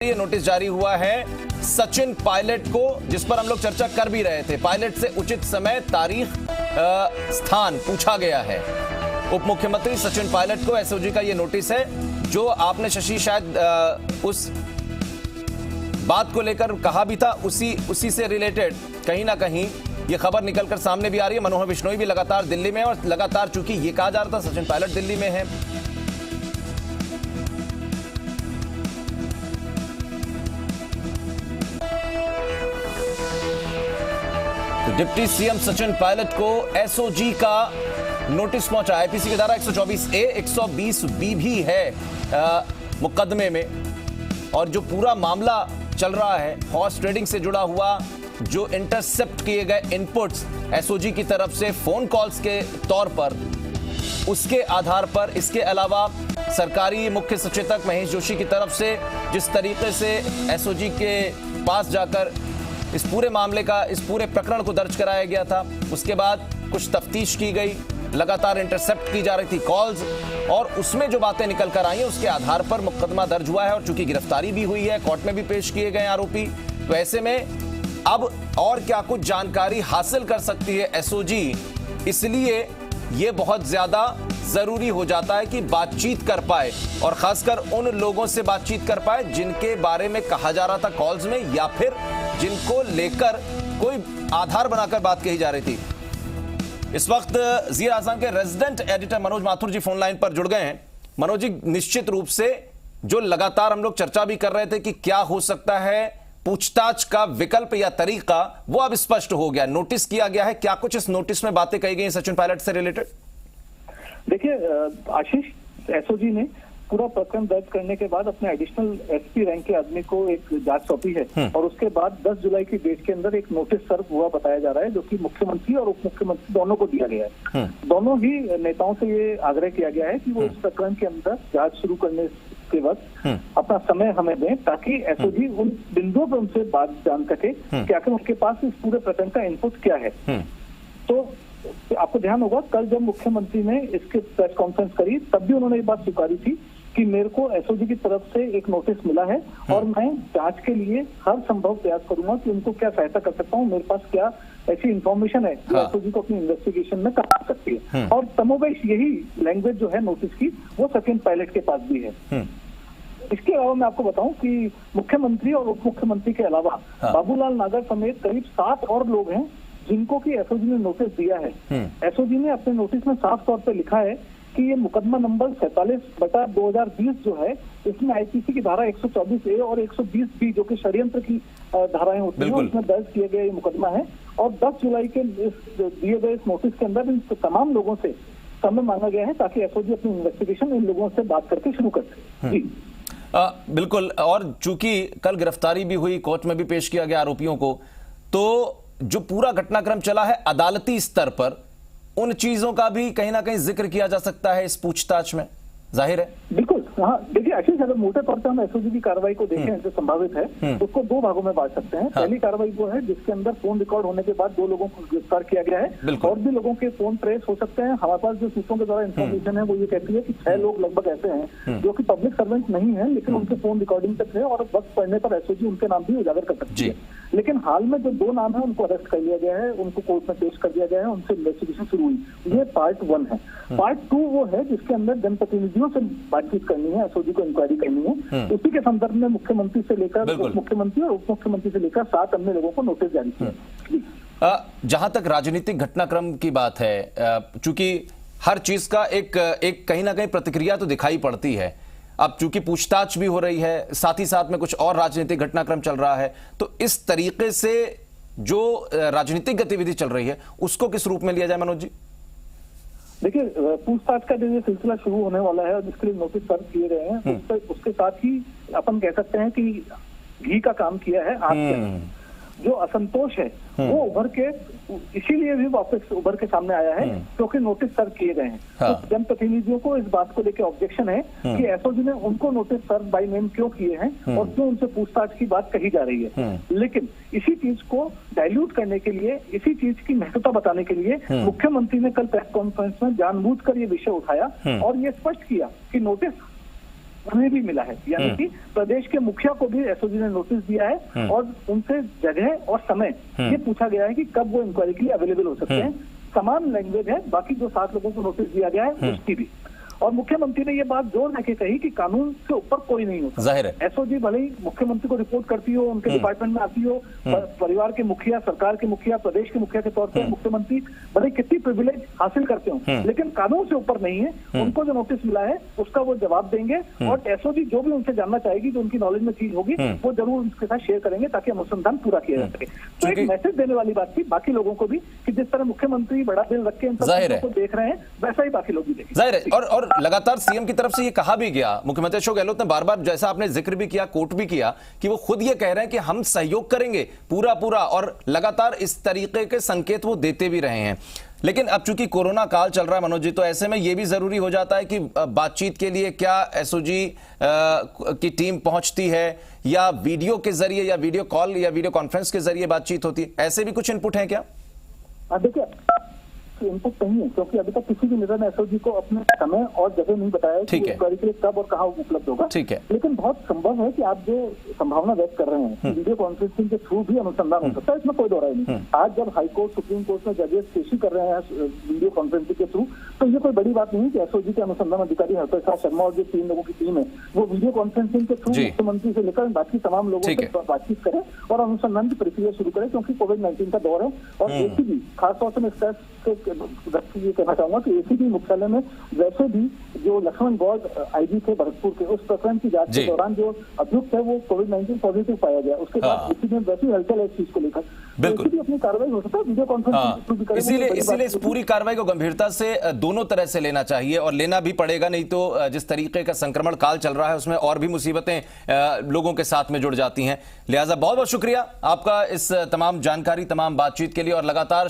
ये नोटिस जारी हुआ है सचिन पायलट को, जिस पर हम लोग चर्चा कर भी रहे थे। पायलट से उचित समय, तारीख, स्थान पूछा गया है। उप मुख्यमंत्री सचिन पायलट को एसओजी का ये नोटिस है, जो आपने शशि शायद उस बात को लेकर कहा भी था, उसी से रिलेटेड कहीं ना कहीं ये खबर निकलकर सामने भी आ रही है। मनोहर बिश्नोई भी लगातार दिल्ली में, और लगातार चूंकि ये कहा जा रहा था सचिन पायलट दिल्ली में है, तो डिप्टी सीएम सचिन पायलट को एसओजी का नोटिस पहुंचा। आईपीसी की धारा 124A 120B भी है मुकदमे में, और जो पूरा मामला चल रहा है हॉर्स ट्रेडिंग से जुड़ा हुआ, जो इंटरसेप्ट किए गए इनपुट्स एसओजी की तरफ से फोन कॉल्स के तौर पर, उसके आधार पर, इसके अलावा सरकारी मुख्य सचेतक महेश जोशी की तरफ से जिस तरीके से एसओजी के पास जाकर इस पूरे मामले का, इस पूरे प्रकरण को दर्ज कराया गया था, उसके बाद कुछ तफ्तीश की गई, लगातार इंटरसेप्ट की जा रही थी कॉल्स, और उसमें जो बातें निकल कर आई हैं उसके आधार पर मुकदमा दर्ज हुआ है। और चूंकि गिरफ्तारी भी हुई है, कोर्ट में भी पेश किए गए आरोपी, तो ऐसे में अब और क्या कुछ जानकारी हासिल कर सकती है एसओजी, इसलिए ये बहुत ज्यादा जरूरी हो जाता है कि बातचीत कर पाए, और खासकर उन लोगों से बातचीत कर पाए जिनके बारे में कहा जा रहा था कॉल्स में, या फिर जिनको लेकर कोई आधार बनाकर बात कही जा रही थी। इस वक्त ज़ीर आज़म के रेजिडेंट एडिटर मनोज माथुर जी फोन लाइन पर जुड़ गए हैं। मनोज जी, निश्चित रूप से जो लगातार हम लोग चर्चा भी कर रहे थे कि क्या हो सकता है पूछताछ का विकल्प या तरीका, वो अब स्पष्ट हो गया, नोटिस किया गया है। क्या कुछ इस नोटिस में बातें कही गई सचिन पायलट से रिलेटेड? देखिए आशीष, एसओजी ने पूरा प्रकरण दर्ज करने के बाद अपने एडिशनल एसपी रैंक के आदमी को एक जांच सौंपी है, और उसके बाद 10 जुलाई की डेट के अंदर एक नोटिस सर्व हुआ बताया जा रहा है, जो कि मुख्यमंत्री और उप मुख्यमंत्री दोनों को दिया गया है। दोनों ही नेताओं से ये आग्रह किया गया है कि वो इस प्रकरण के अंदर जांच शुरू करने के वक्त अपना समय हमें दें, ताकि एसओजी उन बिंदुओं पर उनसे बात जान सके कि आखिर उनके पास इस पूरे प्रकरण का इनपुट क्या है। तो आपको ध्यान होगा, कल जब मुख्यमंत्री ने इसके प्रेस कॉन्फ्रेंस करी, तब भी उन्होंने ये बात स्वीकारी थी कि मेरे को एसओजी की तरफ से एक नोटिस मिला है, और मैं जांच के लिए हर संभव प्रयास करूंगा कि उनको क्या सहायता कर सकता हूं, मेरे पास क्या ऐसी इंफॉर्मेशन है जो एसओजी को अपनी इन्वेस्टिगेशन में कर सकती है। और तमोवेश यही लैंग्वेज जो है नोटिस की, वो सचिन पायलट के पास भी है। इसके अलावा मैं आपको बताऊं कि मुख्यमंत्री और उप मुख्यमंत्री के अलावा बाबूलाल नागर समेत करीब 7 और लोग हैं जिनको की एसओजी ने नोटिस दिया है। एसओजी ने अपने नोटिस में साफ तौर पर लिखा है कि ये मुकदमा नंबर 47/2020 जो है, इसमें आईपीसी की धारा 124A और 120B जो कि षड्यंत्र की धाराएं होती हैं, उसमें दर्ज किए गए ये मुकदमा है। और 10 जुलाई के दिए गए इस नोटिस के अंदर इन तमाम लोगों से समय मांगा गया है, ताकि एसओजी अपनी इन्वेस्टिगेशन इन लोगों से बात करके शुरू कर सके। जी बिल्कुल। और चूंकि कल गिरफ्तारी भी हुई, कोर्ट में भी पेश किया गया आरोपियों को, तो जो पूरा घटनाक्रम चला है अदालती स्तर पर, उन चीजों का भी कहीं ना कहीं जिक्र किया जा सकता है इस पूछताछ में, जाहिर है। बिल्कुल, हाँ। देखिए आशीष, अगर मोटे तौर पर हम एसओजी की कार्रवाई को देखें जो संभावित है, उसको 2 भागों में बांट सकते हैं। पहली कार्रवाई वो है जिसके अंदर फोन रिकॉर्ड होने के बाद 2 लोगों को गिरफ्तार किया गया है, और भी लोगों के फोन ट्रेस हो सकते हैं। हमारे पास जो सूत्रों के द्वारा इन्फॉर्मेशन है वो ये कहती है कि 6 लोग लगभग ऐसे हैं जो कि पब्लिक सर्वेंट नहीं है, लेकिन उनके फोन रिकॉर्डिंग तक है, और वक्त पड़ने पर एसओजी उनके नाम भी उजागर कर सकती है। लेकिन हाल में जो 2 नाम है उनको अरेस्ट कर लिया गया है, उनको कोर्ट में पेश कर दिया गया है, उनसे इन्वेस्टिगेशन शुरू हुई। ये पार्ट 1 है। पार्ट 2 वो है जिसके अंदर जनप्रतिनिधियों से बातचीत करनी है, एसओजी को इंक्वायरी करनी है। उसी के संदर्भ में मुख्यमंत्री से लेकर उप मुख्यमंत्री और उप मुख्यमंत्री से लेकर 7 अन्य लोगों को नोटिस जारी किया। जहां तक राजनीतिक घटनाक्रम की बात है, चूंकि हर चीज का एक कहीं ना कहीं प्रतिक्रिया तो दिखाई पड़ती है। अब चूंकि पूछताछ भी हो रही है, साथ ही साथ में कुछ और राजनीतिक घटनाक्रम चल रहा है, तो इस तरीके से जो राजनीतिक गतिविधि चल रही है उसको किस रूप में लिया जाए मनोज जी? देखिए, पूछताछ का जो सिलसिला शुरू होने वाला है और जिसके लिए नोटिस सर्व किए गए हैं, उसके साथ ही अपन कह सकते हैं कि घी का काम किया है आग के। जो असंतोष है वो उभर के, इसीलिए भी वापस उभर के सामने आया है क्योंकि नोटिस सर्व किए गए हैं। तो जनप्रतिनिधियों को इस बात को लेकर ऑब्जेक्शन है कि एसओजी ने उनको नोटिस सर्व बाय नेम क्यों किए हैं और क्यों उनसे पूछताछ की बात कही जा रही है। लेकिन इसी चीज को डाइल्यूट करने के लिए, इसी चीज की महत्वता बताने के लिए मुख्यमंत्री ने कल प्रेस कॉन्फ्रेंस में जानबूझकर ये विषय उठाया और ये स्पष्ट किया कि नोटिस उन्हें भी मिला है। यानी कि प्रदेश के मुखिया को भी एसओजी ने नोटिस दिया है और उनसे जगह और समय ये पूछा गया है कि कब वो इंक्वायरी के लिए अवेलेबल हो सकते हैं। समान लैंग्वेज है, बाकी जो 7 लोगों को नोटिस दिया गया है उसकी भी। और मुख्यमंत्री ने ये बात जोर देके कही कि कानून से ऊपर कोई नहीं होता। जाहिर है एसओजी भले ही मुख्यमंत्री को रिपोर्ट करती हो, उनके डिपार्टमेंट में आती हो, परिवार के मुखिया, सरकार के मुखिया, प्रदेश के मुखिया के तौर पर मुख्यमंत्री भले ही कितनी प्रिविलेज हासिल करते हो, लेकिन कानून से ऊपर नहीं है। उनको जो नोटिस मिला है उसका वो जवाब देंगे और एसओजी जो भी उनसे जानना चाहेगी, जो उनकी नॉलेज में चीज होगी, वो जरूर उनके साथ शेयर करेंगे ताकि अनुसंधान पूरा किया जा सके। तो एक मैसेज देने वाली बात थी बाकी लोगों को भी कि जिस तरह मुख्यमंत्री बड़ा दिल रख के इन सब चीजों को देख रहे हैं, वैसा ही बाकी लोग भी देखें। जाहिर है। और लगातार सीएम की तरफ से ये कहा भी गया, मुख्यमंत्री अशोक गहलोत ने बार बार, जैसा आपने जिक्र भी किया, कोट भी किया, कि वो खुद ये कह रहे हैं कि हम सहयोग करेंगे पूरा, और लगातार इस तरीके के संकेत वो देते भी रहे हैं। लेकिन अब चूंकि कोरोना काल चल रहा है मनोज जी, तो ऐसे में ये भी जरूरी हो जाता है कि बातचीत के लिए क्या एसओजी की टीम पहुंचती है, या वीडियो के जरिए, या वीडियो कॉल या वीडियो कॉन्फ्रेंस के जरिए बातचीत होती है? ऐसे भी कुछ इनपुट है क्या? देखिए, इनपुट नहीं है, क्योंकि अभी तक किसी भी नेता ने एसओजी को अपने समय और जगह नहीं बताया कि इंक्वायरी के लिए कब और कहाँ उपलब्ध होगा। ठीक है, लेकिन बहुत संभव है कि आप जो संभावना व्यक्त कर रहे हैं, वीडियो कॉन्फ्रेंसिंग के थ्रू भी अनुसंधान हो सकता है, इसमें कोई दो राय नहीं। आज जब हाईकोर्ट, सुप्रीम कोर्ट में जजेस पेशी कर रहे हैं वीडियो कॉन्फ्रेंसिंग के थ्रू, तो ये कोई बड़ी बात नहीं कि एसओजी के अनुसंधान अधिकारी हरप्रसाद शर्मा और जो 3 लोगों की टीम है, वो वीडियो कॉन्फ्रेंसिंग के थ्रू मुख्यमंत्री से लेकर बाकी तमाम लोगों से बातचीत करें और अनुसंधान की प्रक्रिया शुरू करें, क्योंकि कोविड-19 का दौर है। और एसीबी, खासतौर से मैं इस कहना चाहूंगा कि एसीबी मुख्यालय में वैसे भी जो लक्ष्मण गौड़ आईजी थे भरतपुर के, उस प्रकरण की जांच के दौरान जो अभियुक्त है वो कोविड-19 पॉजिटिव पाया गया, उसके बाद एसीबी में वैसी हलचल है इस चीज को लेकर, एसीबी अपनी कार्रवाई हो सकता है वीडियो कॉन्फ्रेंस। इसीलिए इस पूरी कार्रवाई को गंभीरता से दोनों तरह से लेना चाहिए, और लेना भी पड़ेगा, नहीं तो जिस तरीके का संक्रमण काल चल रहा है उसमें और भी मुसीबतें लोगों के साथ में जुड़ जाती हैं। लिहाजा बहुत बहुत शुक्रिया आपका इस तमाम जानकारी, तमाम बातचीत के लिए, और लगातार